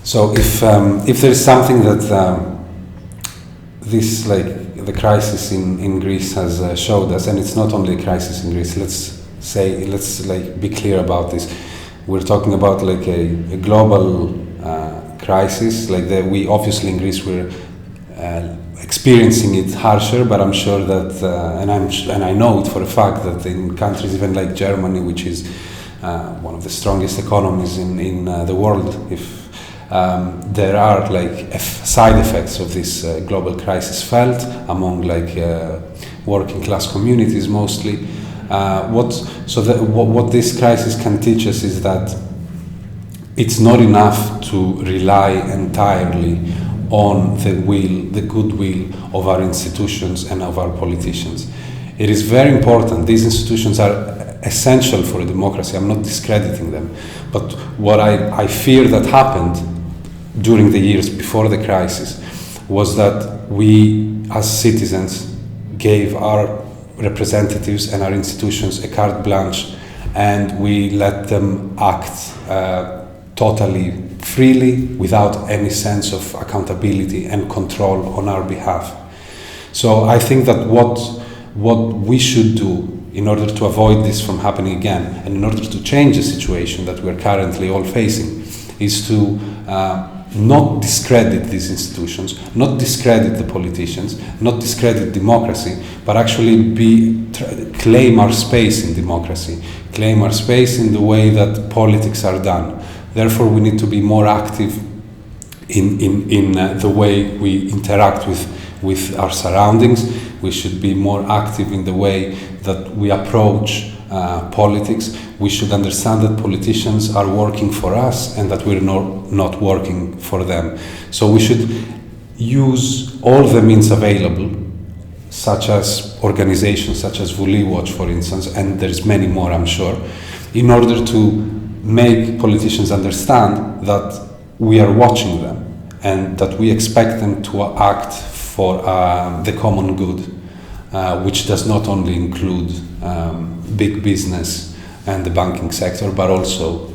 So if there is something that this, like the crisis in Greece has showed us, and it's not only a crisis in Greece, let's like be clear about this. We're talking about like a global crisis, like that we obviously in Greece we're experiencing it harsher, but I'm sure that, and I know it for a fact that in countries even like Germany, which is one of the strongest economies in the world, if there are like side effects of this global crisis felt among like working class communities mostly. What this crisis can teach us is that it's not enough to rely entirely on the goodwill of our institutions and of our politicians. It is very important. These institutions are essential for a democracy. I'm not discrediting them. But what I fear that happened during the years before the crisis was that we as citizens gave our representatives and our institutions a carte blanche, and we let them act totally freely without any sense of accountability and control on our behalf. So I think that what we should do in order to avoid this from happening again, and in order to change the situation that we're currently all facing, is to not discredit these institutions, not discredit the politicians, not discredit democracy, but actually claim our space in democracy, claim our space in the way that politics are done. Therefore, we need to be more active in the way we interact with our surroundings. We should be more active in the way that we approach politics. We should understand that politicians are working for us and that we're not working for them. So we should use all the means available, such as organizations such as Vuli Watch, for instance, and there's many more, I'm sure, in order to make politicians understand that we are watching them and that we expect them to act for the common good, which does not only include big business and the banking sector, but also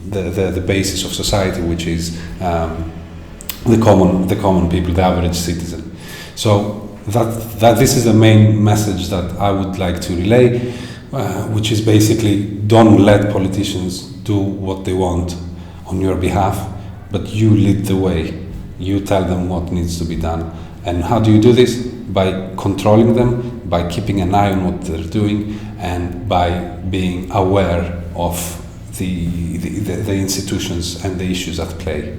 the basis of society, which is the common people, the average citizen. So that this is the main message that I would like to relay, which is basically don't let politicians do what they want on your behalf, but you lead the way. You tell them what needs to be done. And how do you do this? By controlling them, by keeping an eye on what they're doing, and by being aware of the institutions and the issues at play.